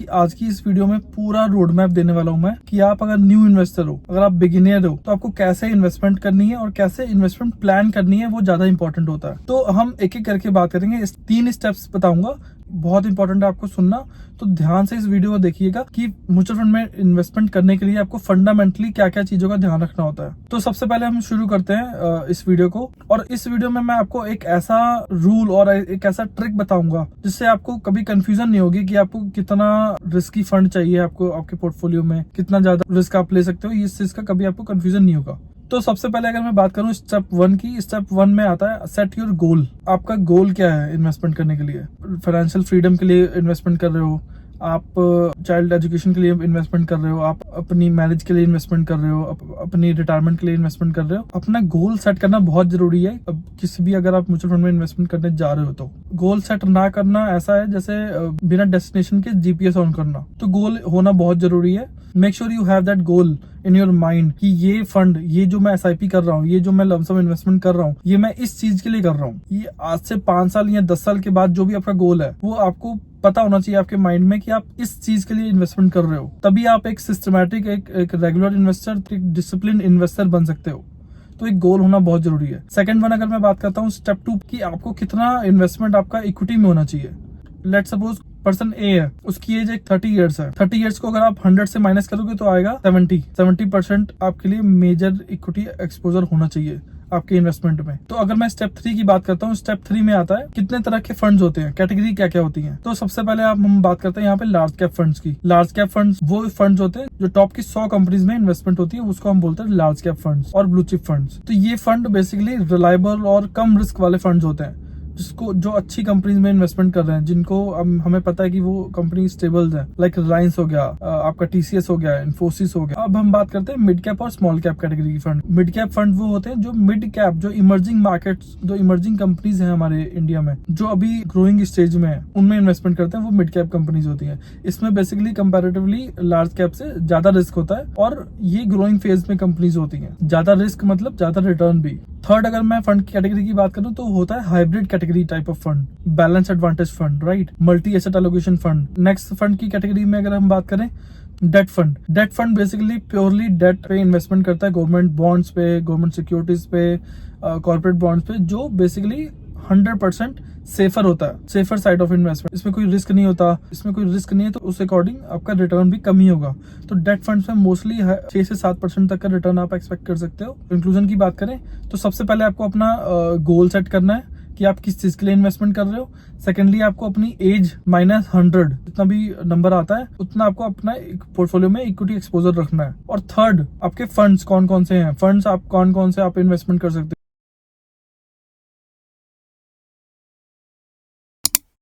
कि आज की इस वीडियो में पूरा रोड मैप देने वाला हूं मैं कि आप अगर न्यू इन्वेस्टर हो, अगर आप बिगिनियर हो, तो आपको कैसे इन्वेस्टमेंट करनी है और कैसे इन्वेस्टमेंट प्लान करनी है, वो ज्यादा इंपॉर्टेंट होता है। तो हम एक एक करके बात करेंगे। इस 3 स्टेप्स बताऊंगा, बहुत इंपॉर्टेंट है आपको सुनना। तो ध्यान से इस वीडियो को देखिएगा कि म्यूचुअल फंड में इन्वेस्टमेंट करने के लिए आपको फंडामेंटली क्या क्या चीजों का ध्यान रखना होता है। तो सबसे पहले हम शुरू करते हैं इस वीडियो को। और इस वीडियो में मैं आपको एक ऐसा रूल और एक ऐसा ट्रिक बताऊंगा जिससे आपको कभी कंफ्यूजन नहीं होगी कि आपको कितना रिस्की फंड चाहिए, आपको आपके पोर्टफोलियो में कितना ज्यादा रिस्क आप ले सकते हो। इस चीज का कभी आपको कंफ्यूजन नहीं होगा। तो सबसे पहले अगर मैं बात करूं स्टेप 1 की, स्टेप 1 में आता है सेट योर गोल। आपका गोल क्या है इन्वेस्टमेंट करने के लिए? फाइनेंशियल फ्रीडम के लिए इन्वेस्टमेंट कर रहे हो, आप चाइल्ड एजुकेशन के लिए इन्वेस्टमेंट कर रहे हो, आप अपनी मैरिज के लिए इन्वेस्टमेंट कर रहे हो, अपनी रिटायरमेंट के लिए इन्वेस्टमेंट कर रहे हो। अपना गोल सेट करना बहुत जरूरी है। अब किसी भी अगर आप म्यूचुअल फंड में इन्वेस्टमेंट करने जा रहे हो तो गोल सेट ना करना ऐसा है जैसे बिना डेस्टिनेशन के जीपीएस ऑन करना। तो गोल होना बहुत जरूरी है। Make sure you have that goal in your mind कि ये फंड, ये जो मैं एसआईपी कर रहा हूँ, ये जो मैं लमसम इन्वेस्टमेंट कर रहा हूँ, ये मैं इस चीज के लिए कर रहा हूँ। ये आज से 5 साल या 10 साल के बाद जो भी आपका गोल है वो आपको पता होना चाहिए आपके माइंड में कि आप इस चीज के लिए इन्वेस्टमेंट कर रहे हो। तभी आप एक सिस्टमैटिक, एक रेगुलर इन्वेस्टर, एक डिसिप्लिन इन्वेस्टर बन सकते हो। तो एक गोल होना बहुत जरूरी है। सेकंड वन अगर मैं बात करता हूँ स्टेप 2 की, आपको कितना इन्वेस्टमेंट आपका इक्विटी में होना चाहिए। लेट्स सपोज पर्सन ए है, उसकी एज एक 30 इयर्स है। 30 इयर्स को अगर आप 100 से माइनस करोगे तो आएगा 70% आपके लिए मेजर इक्विटी एक्सपोजर होना चाहिए आपके इन्वेस्टमेंट में। तो अगर मैं स्टेप 3 की बात करता हूँ, स्टेप 3 में आता है कितने तरह के फंड्स होते हैं, कैटेगरी क्या क्या होती है। तो सबसे पहले हम बात करते हैं यहाँ पे लार्ज कैप फंड्स की। लार्ज कैप फंड्स वो फंड्स होते हैं जो टॉप की 100 कंपनीज में इन्वेस्टमेंट होती है, उसको हम बोलते हैं लार्ज कैप फंड्स और ब्लू चिप फंड्स। तो ये फंड बेसिकली रिलायबल और कम रिस्क वाले फंड्स होते हैं, जिसको जो अच्छी कंपनीज में इन्वेस्टमेंट कर रहे हैं, जिनको हमें पता है कि वो कंपनी स्टेबल है। लाइक रिलायंस हो गया, आपका टीसीएस हो गया, इन्फोसिस हो गया। अब हम बात करते हैं मिड कैप और स्मॉल कैप कैटेगरी की फंड। मिड कैप फंड वो होते हैं जो मिड कैप, जो इमर्जिंग मार्केट्स, जो इमर्जिंग कंपनीज हैं हमारे इंडिया में, जो अभी ग्रोइंग स्टेज में है, उनमें इन्वेस्टमेंट करते हैं, वो मिड कैप कंपनीज होती है। इसमें बेसिकली कंपेरेटिवली लार्ज कैप से ज्यादा रिस्क होता है और ये ग्रोइंग फेज में कंपनीज होती है। ज्यादा रिस्क मतलब ज्यादा रिटर्न भी। थर्ड अगर मैं फंड की कैटेगरी की बात करूं तो होता है hybrid category type of fund, balance advantage fund, right, multi asset allocation fund. Next fund की कैटेगरी में अगर हम बात करें debt fund. Debt fund basically purely debt पे इन्वेस्टमेंट करता है, गवर्नमेंट बॉन्ड्स पे, गवर्नमेंट सिक्योरिटीज पे, कॉर्पोरेट बॉन्ड्स पे, जो बेसिकली 100% सेफर होता है, सेफर साइड ऑफ इन्वेस्टमेंट। इसमें कोई रिस्क नहीं होता। इसमें कोई रिस्क नहीं है तो उस अकॉर्डिंग आपका रिटर्न भी कम ही होगा। तो डेट फंड्स में मोस्टली 6 से 7% तक का रिटर्न आप एक्सपेक्ट कर सकते हो। कंक्लूजन की बात करें तो सबसे पहले आपको अपना गोल सेट करना है कि आप किस चीज के लिए इन्वेस्टमेंट कर रहे हो। सेकेंडली आपको अपनी एज -100 जितना भी नंबर आता है उतना आपको अपना पोर्टफोलियो में इक्विटी एक्सपोजर रखना है। और थर्ड, आपके फंड्स कौन कौन से हैं, फंड्स आप कौन कौन से आप इन्वेस्टमेंट कर सकते हो।